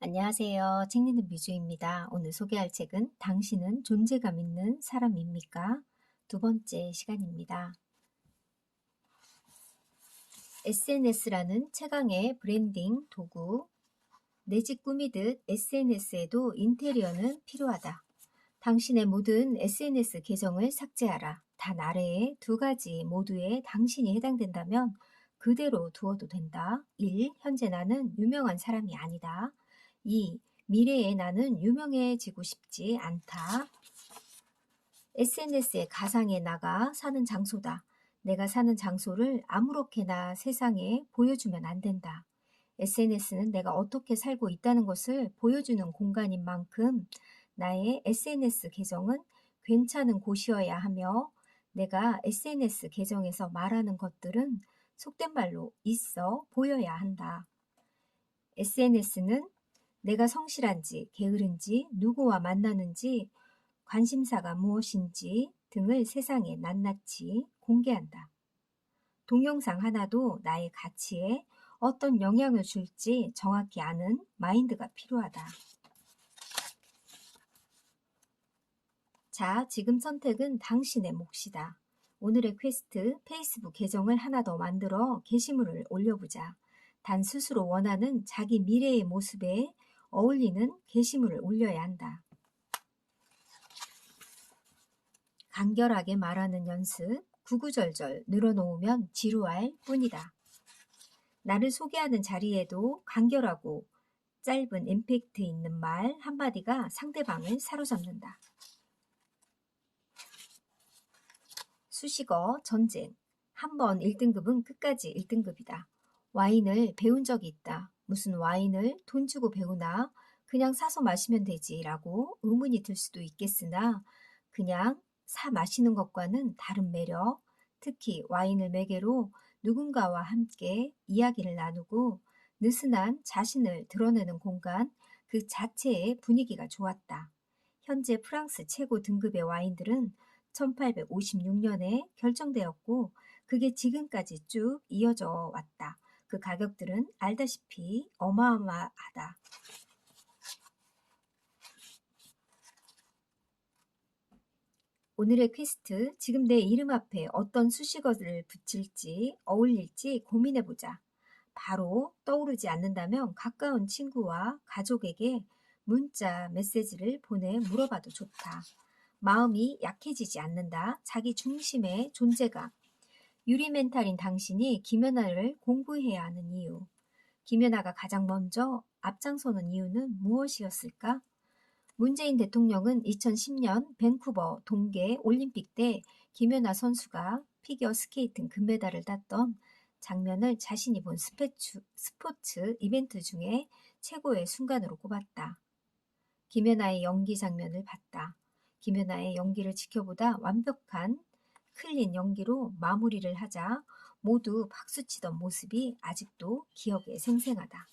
안녕하세요. 책 읽는 뮤즈입니다. 오늘 소개할 책은 당신은 존재감 있는 사람입니까? 두 번째 시간입니다. SNS라는 최강의 브랜딩 도구. 내 집 꾸미듯 SNS에도 인테리어는 필요하다. 당신의 모든 SNS 계정을 삭제하라. 단 아래에 두 가지 모두에 당신이 해당된다면 그대로 두어도 된다. 1. 현재 나는 유명한 사람이 아니다. 2. 미래의 나는 유명해지고 싶지 않다. SNS의 가상의 나가 사는 장소다. 내가 사는 장소를 아무렇게나 세상에 보여주면 안 된다. SNS는 내가 어떻게 살고 있다는 것을 보여주는 공간인 만큼 나의 SNS 계정은 괜찮은 곳이어야 하며 내가 SNS 계정에서 말하는 것들은 속된 말로 있어 보여야 한다. SNS는 내가 성실한지, 게으른지, 누구와 만나는지, 관심사가 무엇인지 등을 세상에 낱낱이 공개한다. 동영상 하나도 나의 가치에 어떤 영향을 줄지 정확히 아는 마인드가 필요하다. 자, 지금 선택은 당신의 몫이다. 오늘의 퀘스트, 페이스북 계정을 하나 더 만들어 게시물을 올려보자. 단 스스로 원하는 자기 미래의 모습에 어울리는 게시물을 올려야 한다. 간결하게 말하는 연습, 구구절절 늘어놓으면 지루할 뿐이다. 나를 소개하는 자리에도 간결하고 짧은 임팩트 있는 말 한마디가 상대방을 사로잡는다. 수식어, 전쟁. 한 번 1등급은 끝까지 1등급이다. 와인을 배운 적이 있다. 무슨 와인을 돈 주고 배우나 그냥 사서 마시면 되지 라고 의문이 들 수도 있겠으나 그냥 사 마시는 것과는 다른 매력, 특히 와인을 매개로 누군가와 함께 이야기를 나누고 느슨한 자신을 드러내는 공간 그 자체의 분위기가 좋았다. 현재 프랑스 최고 등급의 와인들은 1856년에 결정되었고 그게 지금까지 쭉 이어져 왔다. 그 가격들은 알다시피 어마어마하다. 오늘의 퀘스트, 지금 내 이름 앞에 어떤 수식어를 붙일지 어울릴지 고민해보자. 바로 떠오르지 않는다면 가까운 친구와 가족에게 문자, 메시지를 보내 물어봐도 좋다. 마음이 약해지지 않는다. 자기 중심의 존재감. 유리 멘탈인 당신이 김연아를 공부해야 하는 이유. 김연아가 가장 먼저 앞장서는 이유는 무엇이었을까? 문재인 대통령은 2010년 밴쿠버 동계 올림픽 때 김연아 선수가 피겨 스케이팅 금메달을 땄던 장면을 자신이 본 스포츠 이벤트 중에 최고의 순간으로 꼽았다. 김연아의 연기 장면을 봤다. 김연아의 연기를 지켜보다 완벽한 클린 연기로 마무리를 하자 모두 박수치던 모습이 아직도 기억에 생생하다.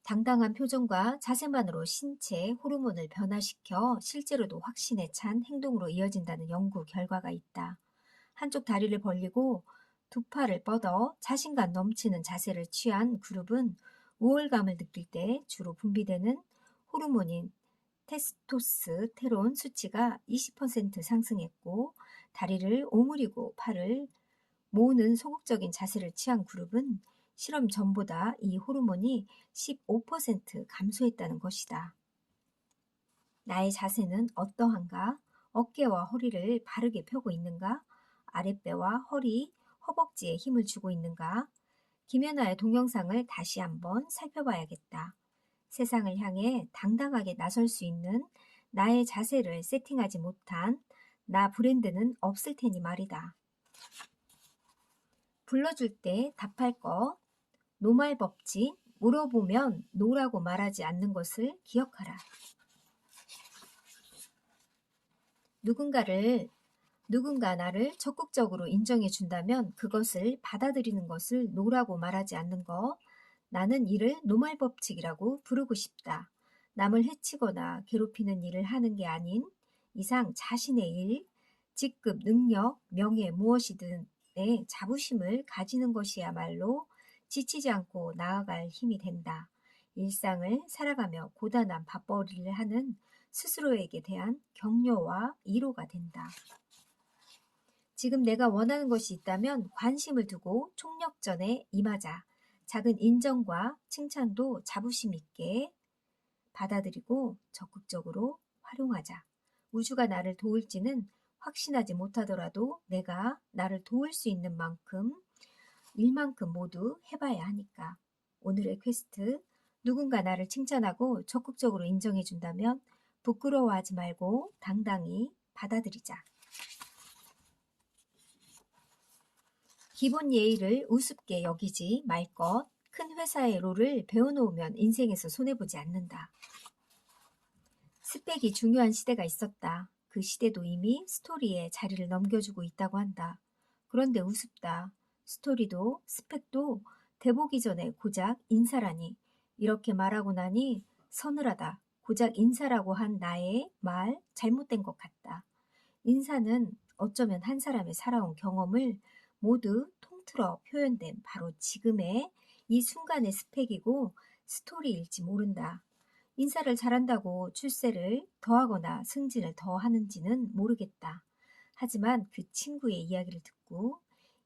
당당한 표정과 자세만으로 신체 호르몬을 변화시켜 실제로도 확신에 찬 행동으로 이어진다는 연구 결과가 있다. 한쪽 다리를 벌리고 두 팔을 뻗어 자신감 넘치는 자세를 취한 그룹은 우월감을 느낄 때 주로 분비되는 호르몬인 테스토스테론 수치가 20% 상승했고 다리를 오므리고 팔을 모으는 소극적인 자세를 취한 그룹은 실험 전보다 이 호르몬이 15% 감소했다는 것이다. 나의 자세는 어떠한가? 어깨와 허리를 바르게 펴고 있는가? 아랫배와 허리, 허벅지에 힘을 주고 있는가? 김연아의 동영상을 다시 한번 살펴봐야겠다. 세상을 향해 당당하게 나설 수 있는 나의 자세를 세팅하지 못한 나 브랜드는 없을 테니 말이다. 불러줄 때 답할 것, 노말 법칙, 물어보면 노라고 말하지 않는 것을 기억하라. 누군가 나를 적극적으로 인정해 준다면 그것을 받아들이는 것을 노라고 말하지 않는 것, 나는 이를 노말 법칙이라고 부르고 싶다. 남을 해치거나 괴롭히는 일을 하는 게 아닌 이상 자신의 일, 직급, 능력, 명예 무엇이든에 자부심을 가지는 것이야말로 지치지 않고 나아갈 힘이 된다. 일상을 살아가며 고단한 밥벌이를 하는 스스로에게 대한 격려와 위로가 된다. 지금 내가 원하는 것이 있다면 관심을 두고 총력전에 임하자. 작은 인정과 칭찬도 자부심 있게 받아들이고 적극적으로 활용하자. 우주가 나를 도울지는 확신하지 못하더라도 내가 나를 도울 수 있는 만큼, 일만큼 모두 해봐야 하니까. 오늘의 퀘스트, 누군가 나를 칭찬하고 적극적으로 인정해준다면 부끄러워하지 말고 당당히 받아들이자. 기본 예의를 우습게 여기지 말 것. 큰 회사의 롤을 배워놓으면 인생에서 손해보지 않는다. 스펙이 중요한 시대가 있었다. 그 시대도 이미 스토리에 자리를 넘겨주고 있다고 한다. 그런데 우습다. 스토리도 스펙도 돼보기 전에 고작 인사라니. 이렇게 말하고 나니 서늘하다. 고작 인사라고 한 나의 말 잘못된 것 같다. 인사는 어쩌면 한 사람의 살아온 경험을 모두 통틀어 표현된 바로 지금의 이 순간의 스펙이고 스토리일지 모른다. 인사를 잘한다고 출세를 더하거나 승진을 더하는지는 모르겠다. 하지만 그 친구의 이야기를 듣고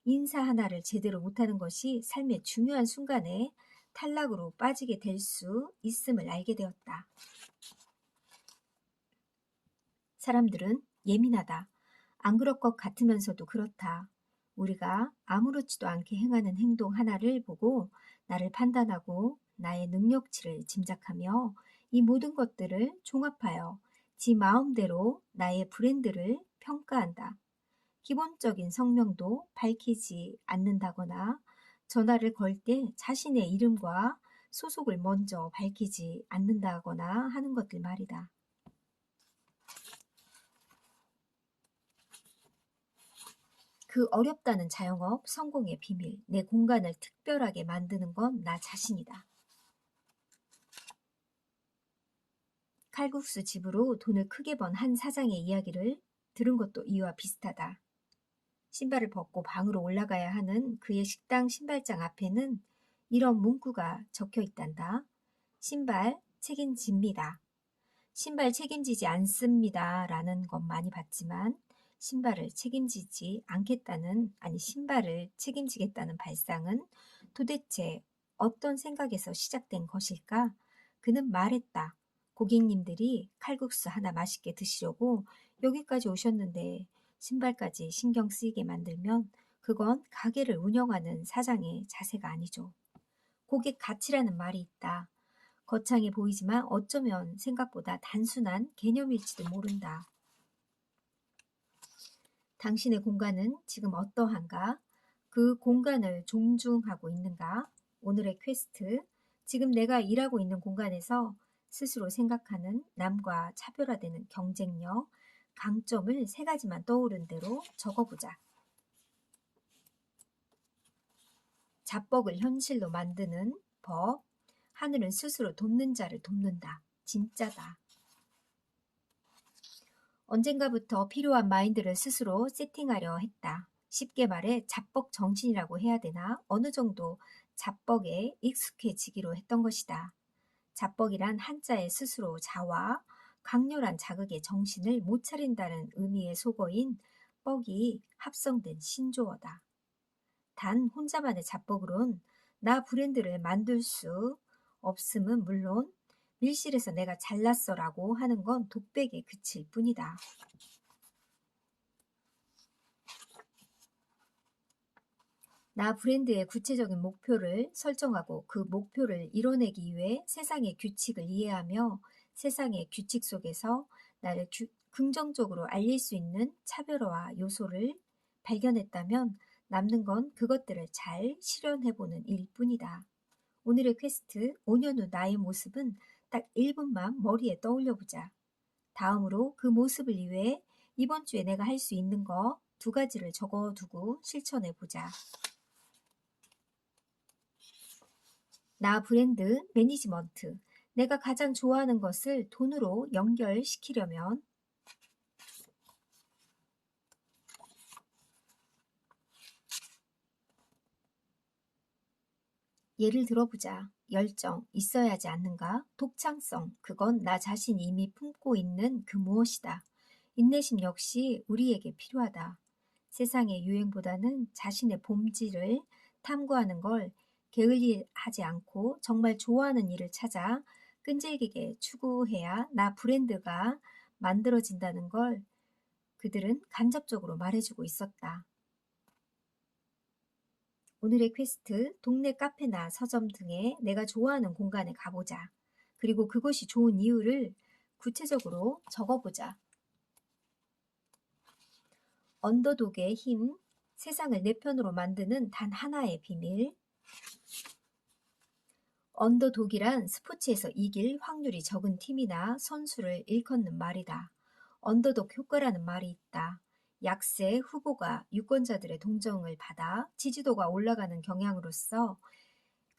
인사 하나를 제대로 못하는 것이 삶의 중요한 순간에 탈락으로 빠지게 될 수 있음을 알게 되었다. 사람들은 예민하다. 안 그럴 것 같으면서도 그렇다. 우리가 아무렇지도 않게 행하는 행동 하나를 보고 나를 판단하고 나의 능력치를 짐작하며 이 모든 것들을 종합하여 지 마음대로 나의 브랜드를 평가한다. 기본적인 성명도 밝히지 않는다거나 전화를 걸 때 자신의 이름과 소속을 먼저 밝히지 않는다거나 하는 것들 말이다. 그 어렵다는 자영업 성공의 비밀, 내 공간을 특별하게 만드는 건 나 자신이다. 칼국수 집으로 돈을 크게 번 한 사장의 이야기를 들은 것도 이와 비슷하다. 신발을 벗고 방으로 올라가야 하는 그의 식당 신발장 앞에는 이런 문구가 적혀 있단다. 신발 책임집니다. 신발 책임지지 않습니다. 라는 건 많이 봤지만 신발을 책임지지 않겠다는, 아니 신발을 책임지겠다는 발상은 도대체 어떤 생각에서 시작된 것일까? 그는 말했다. 고객님들이 칼국수 하나 맛있게 드시려고 여기까지 오셨는데 신발까지 신경 쓰이게 만들면 그건 가게를 운영하는 사장의 자세가 아니죠. 고객 가치라는 말이 있다. 거창해 보이지만 어쩌면 생각보다 단순한 개념일지도 모른다. 당신의 공간은 지금 어떠한가? 그 공간을 존중하고 있는가? 오늘의 퀘스트, 지금 내가 일하고 있는 공간에서 스스로 생각하는 남과 차별화되는 경쟁력, 강점을 3가지만 떠오른 대로 적어보자. 자뻑을 현실로 만드는 법, 하늘은 스스로 돕는 자를 돕는다. 진짜다. 언젠가부터 필요한 마인드를 스스로 세팅하려 했다. 쉽게 말해 자뻑 정신이라고 해야 되나? 어느 정도 자뻑에 익숙해지기로 했던 것이다. 자뻑이란 한자의 스스로 자와 강렬한 자극의 정신을 못 차린다는 의미의 속어인 뻑이 합성된 신조어다. 단 혼자만의 자뻑으론 나 브랜드를 만들 수 없음은 물론 밀실에서 내가 잘났어라고 하는 건 독백에 그칠 뿐이다. 나 브랜드의 구체적인 목표를 설정하고 그 목표를 이뤄내기 위해 세상의 규칙을 이해하며 세상의 규칙 속에서 나를 긍정적으로 알릴 수 있는 차별화 요소를 발견했다면 남는 건 그것들을 잘 실현해보는 일뿐이다. 오늘의 퀘스트, 5년 후 나의 모습은 딱 1분만 머리에 떠올려보자. 다음으로 그 모습을 위해 이번 주에 내가 할 수 있는 거 2가지를 적어두고 실천해보자. 나 브랜드 매니지먼트. 내가 가장 좋아하는 것을 돈으로 연결시키려면 예를 들어보자. 열정, 있어야 하지 않는가? 독창성, 그건 나 자신이 이미 품고 있는 그 무엇이다. 인내심 역시 우리에게 필요하다. 세상의 유행보다는 자신의 본질을 탐구하는 걸 게을리하지 않고 정말 좋아하는 일을 찾아 끈질기게 추구해야 나 브랜드가 만들어진다는 걸 그들은 간접적으로 말해주고 있었다. 오늘의 퀘스트, 동네 카페나 서점 등의 내가 좋아하는 공간에 가보자. 그리고 그것이 좋은 이유를 구체적으로 적어보자. 언더독의 힘, 세상을 내 편으로 만드는 단 하나의 비밀. 언더독이란 스포츠에서 이길 확률이 적은 팀이나 선수를 일컫는 말이다. 언더독 효과라는 말이 있다. 약세 후보가 유권자들의 동정을 받아 지지도가 올라가는 경향으로서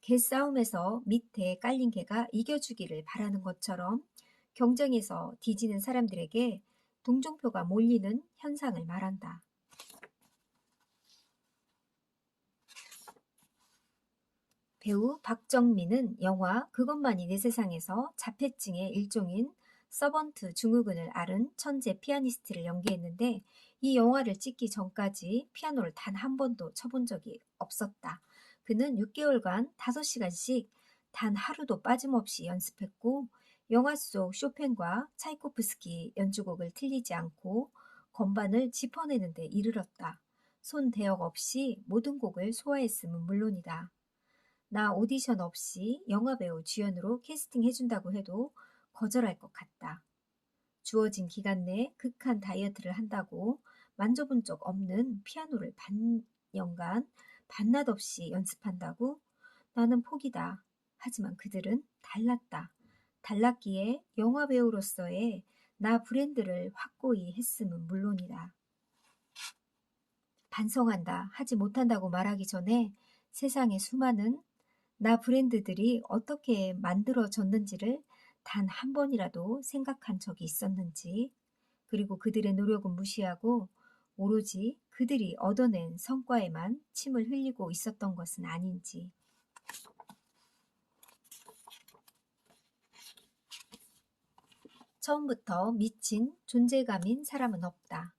개싸움에서 밑에 깔린 개가 이겨주기를 바라는 것처럼 경쟁에서 뒤지는 사람들에게 동정표가 몰리는 현상을 말한다. 배우 박정민은 영화 그것만이 내 세상에서 자폐증의 일종인 서번트 증후군을 앓은 천재 피아니스트를 연기했는데 이 영화를 찍기 전까지 피아노를 단 한 번도 쳐본 적이 없었다. 그는 6개월간 5시간씩 단 하루도 빠짐없이 연습했고 영화 속 쇼팽과 차이코프스키 연주곡을 틀리지 않고 건반을 짚어내는 데 이르렀다. 손 대역 없이 모든 곡을 소화했음은 물론이다. 나 오디션 없이 영화배우 주연으로 캐스팅해준다고 해도 거절할 것 같다. 주어진 기간 내에 극한 다이어트를 한다고 만져본 적 없는 피아노를 반년간 반낮 없이 연습한다고? 나는 포기다. 하지만 그들은 달랐다. 달랐기에 영화배우로서의 나 브랜드를 확고히 했음은 물론이다. 반성한다, 하지 못한다고 말하기 전에 세상의 수많은 나 브랜드들이 어떻게 만들어졌는지를 단 한 번이라도 생각한 적이 있었는지, 그리고 그들의 노력은 무시하고 오로지 그들이 얻어낸 성과에만 침을 흘리고 있었던 것은 아닌지. 처음부터 미친 존재감인 사람은 없다.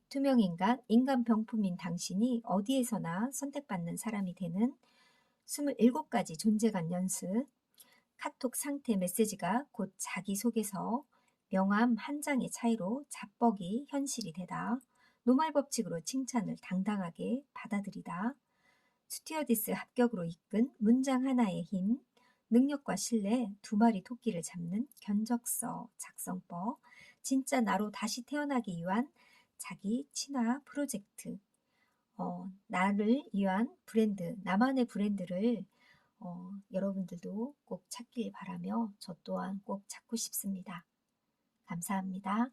투명인간, 인간 병품인 당신이 어디에서나 선택받는 사람이 되는 27가지 존재감 연습. 카톡 상태 메시지가 곧 자기소개서. 명함 한 장의 차이로 자뻑이 현실이 되다. 노말 법칙으로 칭찬을 당당하게 받아들이다. 스튜어디스 합격으로 이끈 문장 하나의 힘. 능력과 신뢰, 2마리 토끼를 잡는 견적서 작성법. 진짜 나로 다시 태어나기 위한 자기 친화 프로젝트. 나를 위한 브랜드, 나만의 브랜드를 여러분들도 꼭 찾길 바라며 저 또한 꼭 찾고 싶습니다. 감사합니다.